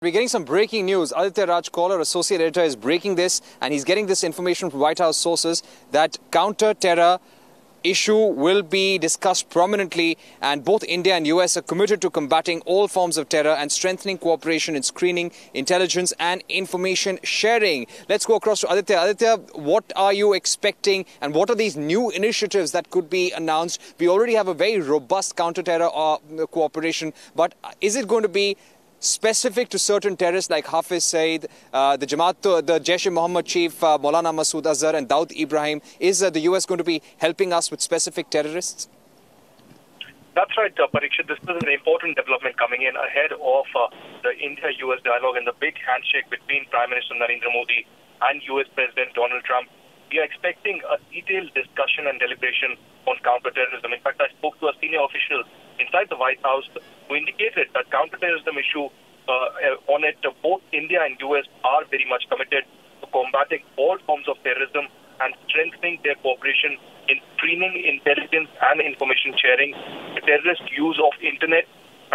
We're getting some breaking news. Aditya Rajkol, our associate editor, is breaking this, and he's getting this information from White House sources that counter-terror issue will be discussed prominently, and both India and US are committed to combating all forms of terror and strengthening cooperation in screening, intelligence and information sharing. Let's go across to Aditya. Aditya, what are you expecting and what are these new initiatives that could be announced? We already have a very robust counter-terror cooperation, but is it going to be specific to certain terrorists like Hafiz Saeed, the Jaish-e-Mohammed chief Maulana Masood Azhar and Dawood Ibrahim? Is the US going to be helping us with specific terrorists? That's right, Parikshit. This is an important development coming in ahead of the India-US dialogue and the big handshake between Prime Minister Narendra Modi and US President Donald Trump. We are expecting a detailed discussion and deliberation on counterterrorism. In fact, I spoke to a senior official inside the White House who indicated that counterterrorism issue on it, both India and US are very much committed to combating all forms of terrorism and strengthening their cooperation in screening, intelligence and information sharing, the terrorist use of internet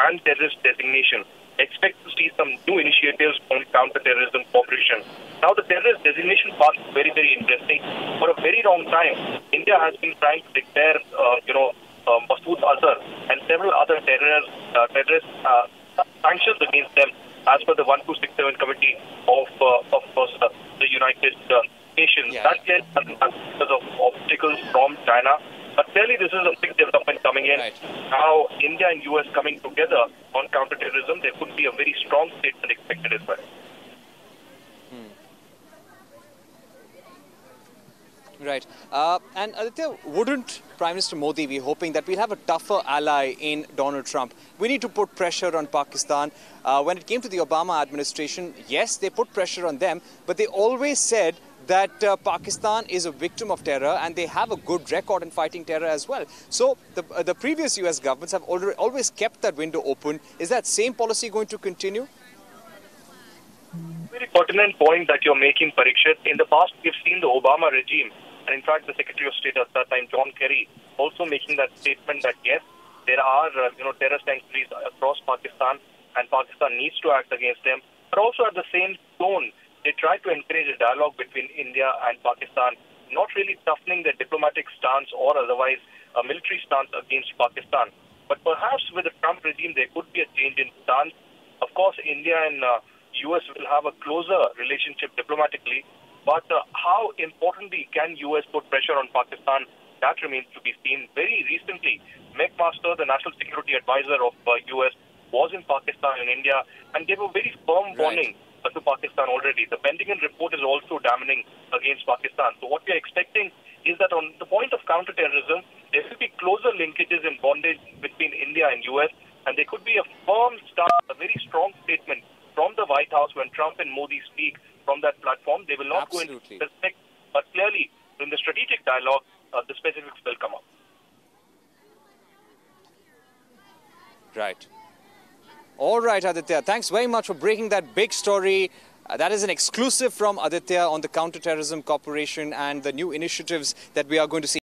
and terrorist designation. Expect to see some new initiatives on counter-terrorism cooperation. Now, the terrorist designation part is very, very interesting. For a very long time, India has been trying to declare, Masood Azhar and several other terrorist sanctions against them, as per the 1267 committee of the United Nations. Yeah. That gets because of obstacles from China. But clearly, this is a big development coming in. Right. Now, India and US coming together on counterterrorism, there could be a very strong statement expected as well. Right. And Aditya, wouldn't Prime Minister Modi be hoping that we'll have a tougher ally in Donald Trump? We need to put pressure on Pakistan. When it came to the Obama administration, yes, they put pressure on them, but they always said that Pakistan is a victim of terror and they have a good record in fighting terror as well. So the previous US governments have always kept that window open. Is that same policy going to continue? Very pertinent point that you're making, Parikshit. In the past, we've seen the Obama regime, and in fact, the Secretary of State at that time, John Kerry, also making that statement that yes, there are terror sanctuaries across Pakistan, and Pakistan needs to act against them. But also at the same tone, they try to encourage a dialogue between India and Pakistan, not really toughening their diplomatic stance or otherwise a military stance against Pakistan. But perhaps with the Trump regime, there could be a change in stance. Of course, India and US will have a closer relationship diplomatically, but how importantly can US put pressure on Pakistan, that remains to be seen. Very recently, McMaster, the National Security Advisor of US, was in Pakistan and India and gave a very firm warning to Pakistan already. The Pentagon report is also damning against Pakistan. So what we are expecting is that on the point of counterterrorism, there will be closer linkages and bondage between India and US, and there could be a firm start, a very strong statement from the White House when Trump and Modi speak from that platform. They will not go into specifics, but clearly in the strategic dialogue, the specifics will come up. Right. All right, Aditya. Thanks very much for breaking that big story. That is an exclusive from Aditya on the counterterrorism cooperation and the new initiatives that we are going to see.